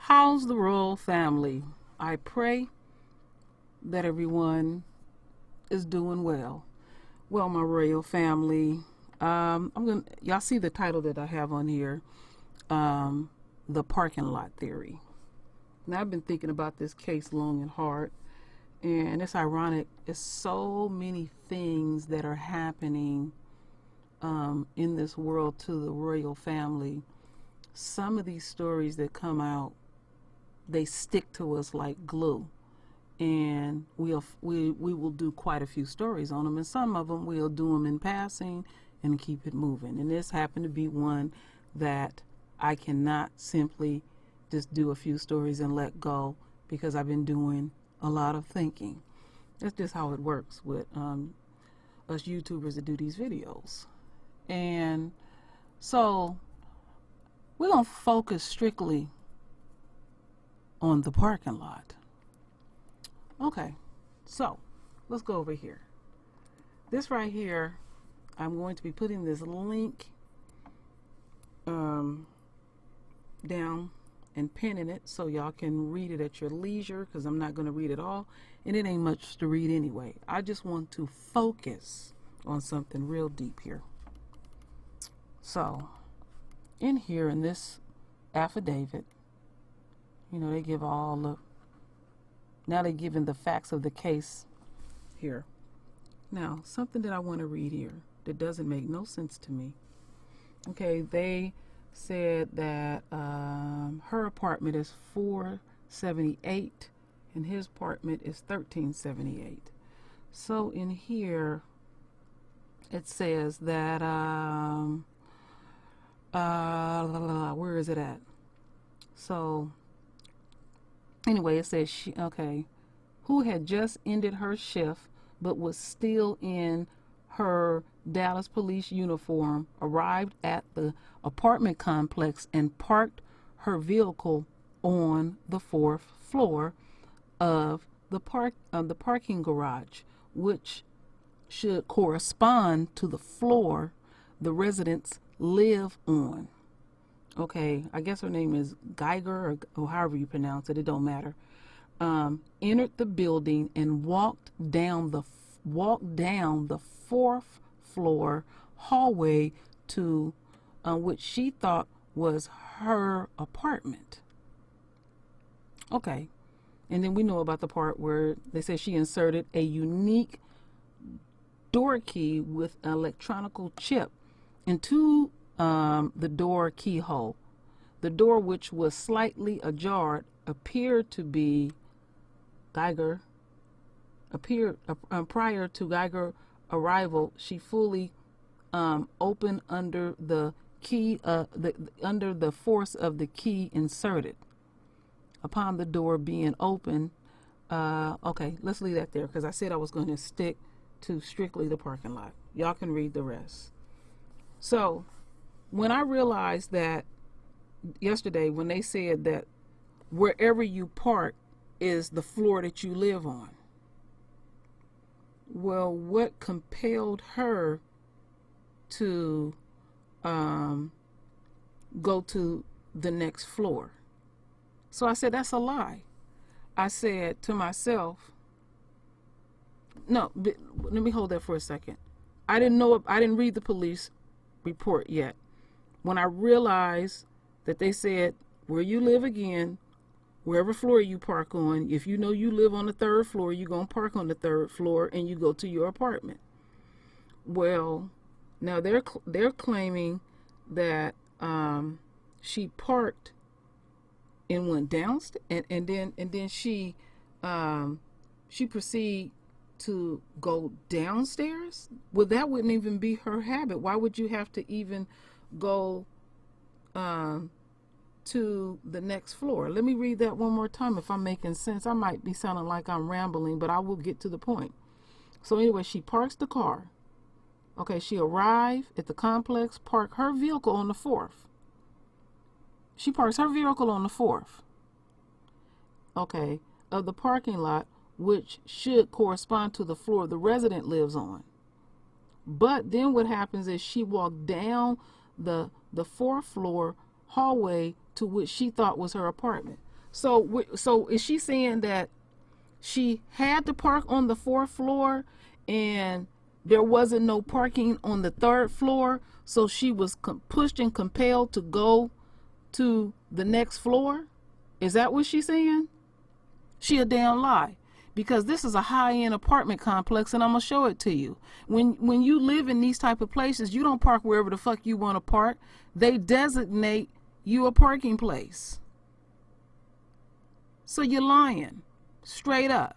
How's the royal family? I pray that everyone is doing well. Well, my royal family, y'all see the title that I have on here, the parking lot theory. Now, I've been thinking about this case long and hard, and it's ironic. It's so many things that are happening in this world to the royal family. Some of these stories that come out, they stick to us like glue, and we will do quite a few stories on them, and some of them we'll do them in passing and keep it moving. And this happened to be one that I cannot simply just do a few stories and let go, because I've been doing a lot of thinking. That's just how it works with us YouTubers that do these videos. And so we're going to focus strictly on the parking lot. Okay, so let's go over here. This right here, I'm going to be putting this link down and pinning it so y'all can read it at your leisure, because I'm not going to read it all, and it ain't much to read anyway. I just want to focus on something real deep here. So in here, in this affidavit, you know, they give all the, now they're giving the facts of the case here. Now, something that I want to read here that doesn't make no sense to me. Okay, they said that her apartment is 478 and his apartment is 1378. So in here, it says that, where is it at? So anyway, it says who had just ended her shift but was still in her Dallas police uniform, arrived at the apartment complex and parked her vehicle on the 4th floor of the parking garage, which should correspond to the floor the residents live on. Okay, I guess her name is Geiger, or however you pronounce it, it don't matter. Entered the building and walked down the 4th floor hallway to which she thought was her apartment. Okay, and then we know about the part where they said she inserted a unique door key with an electronical chip into the door keyhole. The door, which was slightly ajar, appeared to be Geiger. Prior to Geiger arrival, she fully opened under the key, under the force of the key inserted. Upon the door being open, okay, let's leave that there, because I said I was going to stick to strictly the parking lot. Y'all can read the rest. So when I realized that yesterday, when they said that wherever you park is the floor that you live on, well, what compelled her to go to the next floor? So I said, that's a lie. I said to myself, no, let me hold that for a second. I didn't read the police report yet. When I realized that they said where you live again, wherever floor you park on, if you know you live on the 3rd floor, you're going to park on the 3rd floor and you go to your apartment. Well, now they're claiming that she parked and went downstairs, and then she proceeded to go downstairs. Well, that wouldn't even be her habit. Why would you have to even go to the next floor? Let me read that one more time if I'm making sense. I might be sounding like I'm rambling, but I will get to the point. So anyway, she parks the car. Okay, she arrived at the complex, parked her vehicle on the 4th. She parks her vehicle on the 4th, okay, of the parking lot, which should correspond to the floor the resident lives on. But then what happens is she walked down the 4th floor hallway to which she thought was her apartment. So is she saying that she had to park on the 4th floor and there wasn't no parking on the 3rd floor, so she was pushed and compelled to go to the next floor? Is that what she's saying? She a damn lie, because this is a high-end apartment complex, and I'm gonna show it to you. When you live in these type of places, you don't park wherever the fuck you want to park. They designate you a parking place. So you're lying straight up,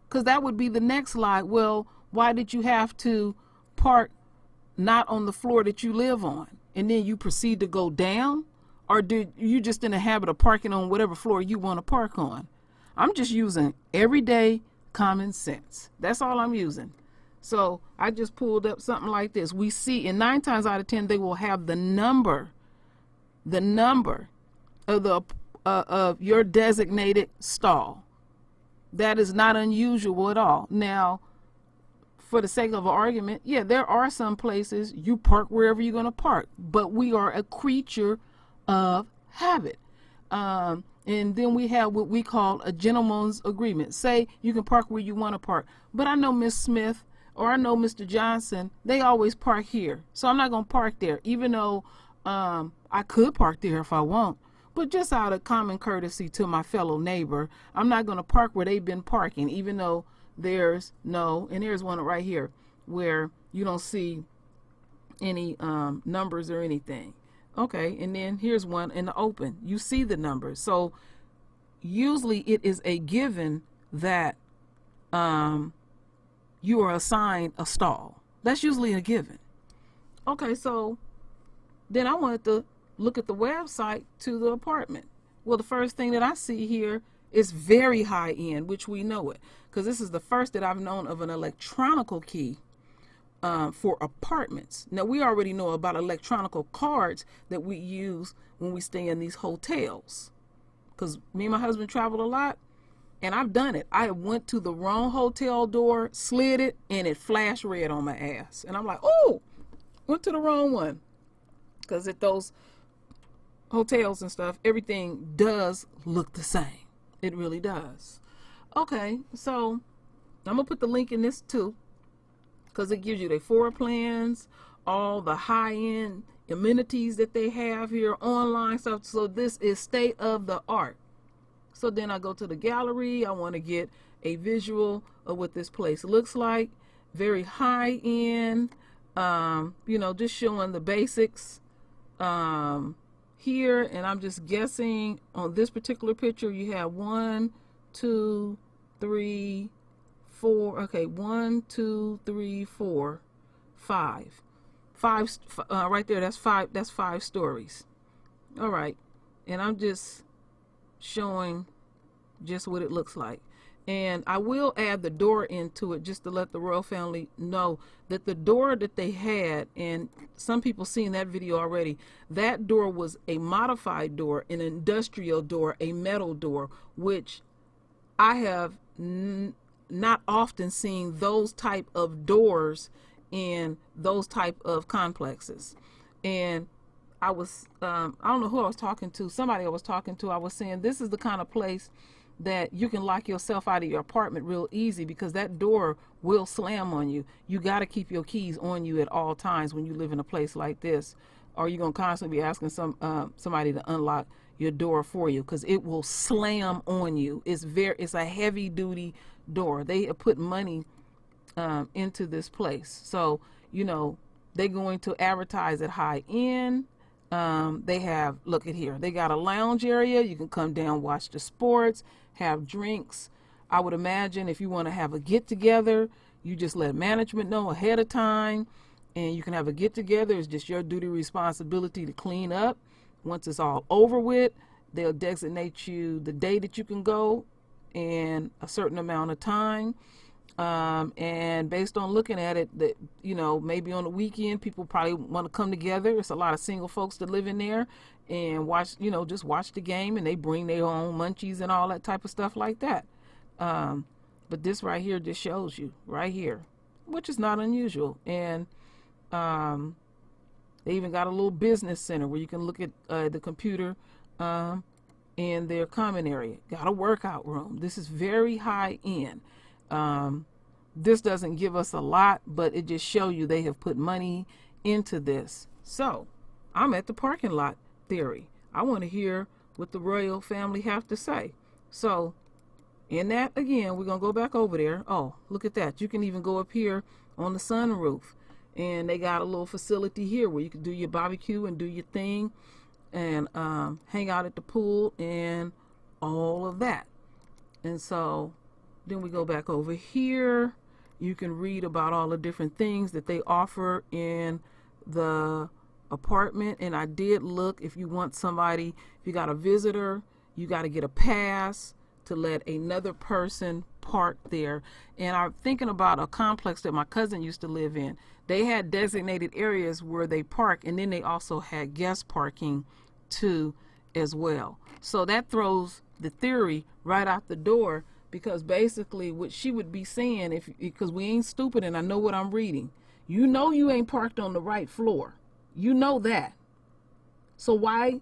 because that would be the next lie. Well, why did you have to park not on the floor that you live on, and then you proceed to go down? Or did you just in the habit of parking on whatever floor you want to park on? I'm just using everyday common sense. That's all I'm using. So I just pulled up something like this. We see, and 9 times out of 10, they will have the number of your designated stall. That is not unusual at all. Now, for the sake of an argument, yeah, there are some places you park wherever you're going to park, but we are a creature of habit. And then we have what we call a gentleman's agreement. Say you can park where you want to park, but I know Miss Smith or I know Mr. Johnson, they always park here, so I'm not going to park there, even though I could park there if I want. But just out of common courtesy to my fellow neighbor, I'm not going to park where they've been parking, even though there's and there's one right here where you don't see any numbers or anything. Okay, and then here's one in the open. You see the numbers. So usually it is a given that you are assigned a stall. That's usually a given. Okay, so then I wanted to look at the website to the apartment. Well, the first thing that I see here is very high end, which we know it, because this is the first that I've known of an electronical key for apartments. Now, we already know about electronical cards that we use when we stay in these hotels, because me and my husband travel a lot, and I've done it. I went to the wrong hotel door, slid it, and it flashed red on my ass. And I'm like, oh, went to the wrong one. Because at those hotels and stuff, everything does look the same. It really does. Okay, so I'm going to put the link in this too, because it gives you their floor plans, all the high-end amenities that they have here, online stuff. So this is state of the art. So then I go to the gallery. I want to get a visual of what this place looks like. Very high-end, just showing the basics here. And I'm just guessing on this particular picture, you have 1, 2, 3, 4. Okay, 1, 2, 3, 4, 5. Right there. That's 5. That's 5 stories. All right, and I'm just showing just what it looks like. And I will add the door into it just to let the royal family know that the door that they had, and some people seen that video already, that door was a modified door, an industrial door, a metal door, which I have not often seen those type of doors in those type of complexes. And I was, I don't know who I was talking to, somebody I was talking to, I was saying this is the kind of place that you can lock yourself out of your apartment real easy, because that door will slam on you. You got to keep your keys on you at all times when you live in a place like this, or you're going to constantly be asking somebody to unlock your door for you, because it will slam on you. It's a heavy duty door. They have put money into this place. So, they're going to advertise at high end. They have, look at here, they got a lounge area. You can come down, watch the sports, have drinks. I would imagine if you want to have a get together, you just let management know ahead of time, and you can have a get together. It's just your duty, responsibility to clean up. Once it's all over with, they'll designate you the day that you can go and a certain amount of time. And based on looking at it, that, maybe on the weekend, people probably want to come together. It's a lot of single folks that live in there and watch, just watch the game, and they bring their own munchies and all that type of stuff like that. But this right here just shows you right here, which is not unusual. And, they even got a little business center where you can look at, the computer, in their common area. Got a workout room. This is very high end. This doesn't give us a lot, but it just shows you they have put money into this. So I'm at the parking lot theory. I want to hear what the royal family have to say. So in that, again, we're going to go back over there. Oh, look at that. You can even go up here on the sunroof. And they got a little facility here where you can do your barbecue and do your thing and hang out at the pool and all of that. And so then we go back over here. You can read about all the different things that they offer in the apartment. And I did look, if you want somebody, if you got a visitor, you got to get a pass to let another person park there. And I'm thinking about a complex that my cousin used to live in. They had designated areas where they park, and then they also had guest parking too as well. So that throws the theory right out the door, because basically what she would be saying, because we ain't stupid and I know what I'm reading, you know you ain't parked on the right floor. You know that. So why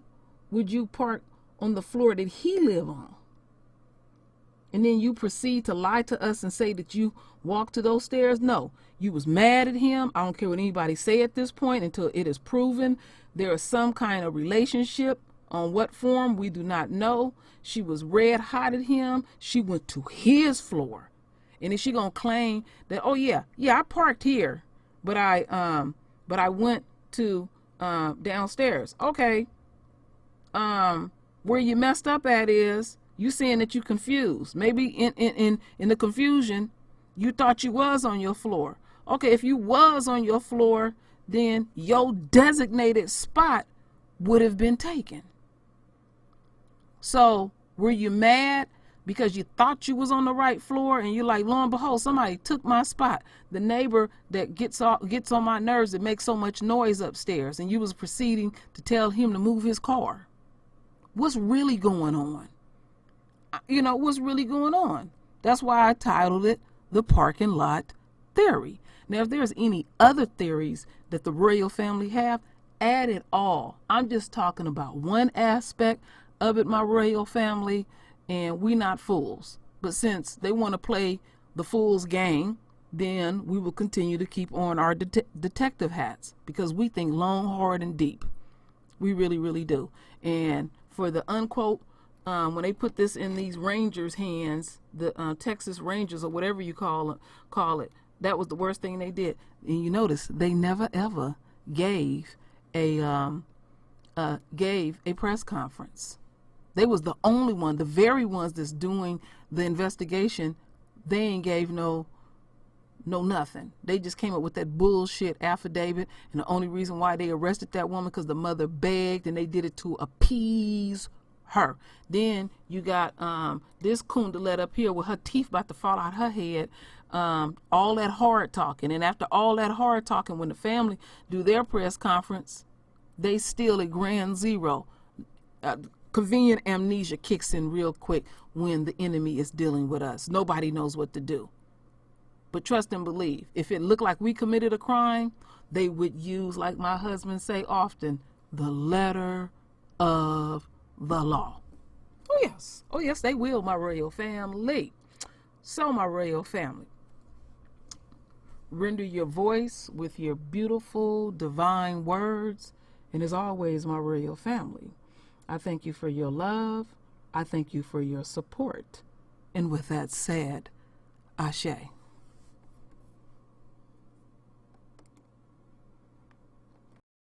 would you park on the floor that he live on? And then you proceed to lie to us and say that you walked to those stairs? No, you was mad at him. I don't care what anybody say at this point until it is proven there is some kind of relationship. On what form, we do not know. She was red hot at him. She went to his floor. And is she gonna claim that, oh yeah, I parked here, but I went to downstairs. Okay. Where you messed up at is you saying that you confused. Maybe in the confusion, you thought you was on your floor. Okay, if you was on your floor, then your designated spot would have been taken. So were you mad because you thought you was on the right floor and you're like, lo and behold, somebody took my spot? The neighbor that gets on my nerves, that makes so much noise upstairs, and you was proceeding to tell him to move his car. What's really going on? You know, what's really going on? That's why I titled it The Parking Lot Theory. Now, if there's any other theories that the royal family have, add it all. I'm just talking about one aspect of it, my royal family, and we not fools. But since they want to play the fool's game, then we will continue to keep on our detective hats, because we think long, hard, and deep. We really, really do. And for the unquote, when they put this in these Rangers' hands, the Texas Rangers or whatever you call it, that was the worst thing they did. And you notice they never ever gave a press conference. They was the only one, the very ones that's doing the investigation. They ain't gave no nothing. They just came up with that bullshit affidavit, and the only reason why they arrested that woman because the mother begged, and they did it to appease her. Then you got this Kundalette up here with her teeth about to fall out her head. All that hard talking, and after all that hard talking, when the family do their press conference, they still at ground zero. Convenient amnesia kicks in real quick when the enemy is dealing with us. Nobody knows what to do. But trust and believe, if it looked like we committed a crime, they would use, like my husband say often, the letter of the law. Oh yes, they will, my royal family. So, my royal family, render your voice with your beautiful divine words. And as always, my royal family, I thank you for your love. I thank you for your support. And with that said, Ashe.